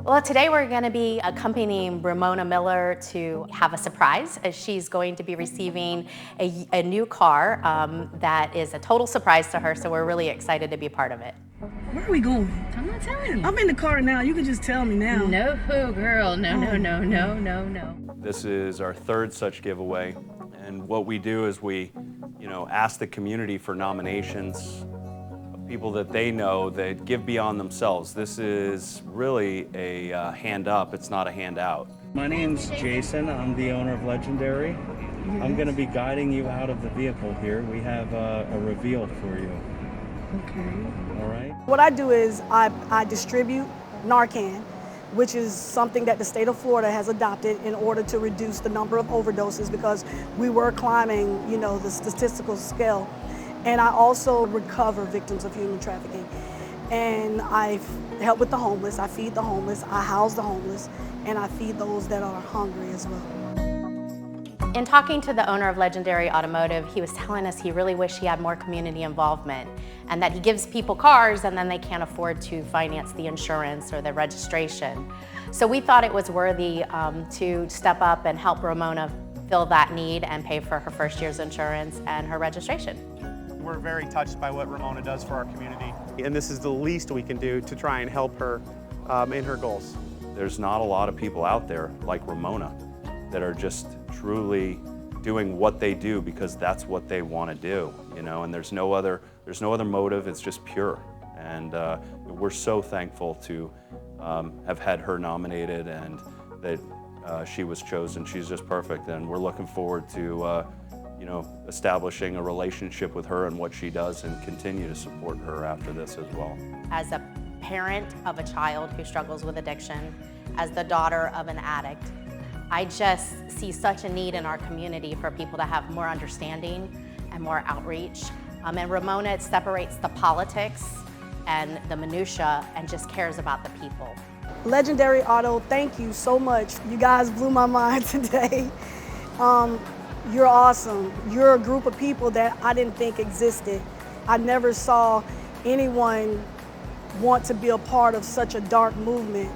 Well, today we're going to be accompanying Ramona Miller to have a surprise, as she's going to be receiving a new car that is a total surprise to her, so we're really excited to be a part of it. Where are we going? I'm not telling you. I'm in the car now. You can just tell me now. No, girl. No. This is our third such giveaway, and what we do is we, ask the community for nominations of people that they know that give beyond themselves. This is really a hand up, it's not a handout. My name's Jason. I'm the owner of Legendary. Yes. I'm going to be guiding you out of the vehicle here. We have a reveal for you. Okay. All right? What I do is I distribute Narcan, which is something that the state of Florida has adopted in order to reduce the number of overdoses because we were climbing, the statistical scale. And I also recover victims of human trafficking. And I help with the homeless, I feed the homeless, I house the homeless, and I feed those that are hungry as well. In talking to the owner of Legendary Automotive, he was telling us he really wished he had more community involvement and that he gives people cars and then they can't afford to finance the insurance or the registration. So we thought it was worthy to step up and help Ramona fill that need and pay for her first year's insurance and her registration. We're very touched by what Ramona does for our community, and this is the least we can do to try and help her in her goals. There's not a lot of people out there like Ramona that are just truly doing what they do because that's what they want to do, and there's no other motive, it's just pure. And we're so thankful to have had her nominated and that she was chosen. She's just perfect, and we're looking forward to establishing a relationship with her and what she does and continue to support her after this as well. As a parent of a child who struggles with addiction, as the daughter of an addict, I just see such a need in our community for people to have more understanding and more outreach. And Ramona separates the politics and the minutia and just cares about the people. Legendary Auto, thank you so much. You guys blew my mind today. You're awesome. You're a group of people that I didn't think existed. I never saw anyone want to be a part of such a dark movement.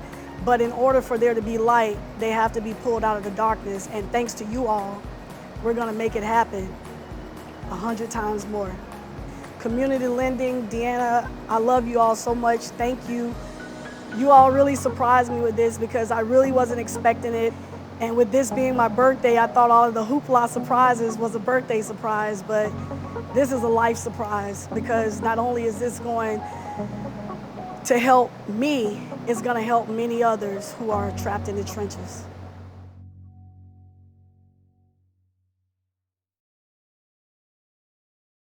But in order for there to be light, they have to be pulled out of the darkness. And thanks to you all, we're gonna make it happen 100 times more. Community Lending, Deanna, I love you all so much. Thank you. You all really surprised me with this because I really wasn't expecting it. And with this being my birthday, I thought all of the hoopla surprises was a birthday surprise, but this is a life surprise because not only is this going to help me, it's going to help many others who are trapped in the trenches.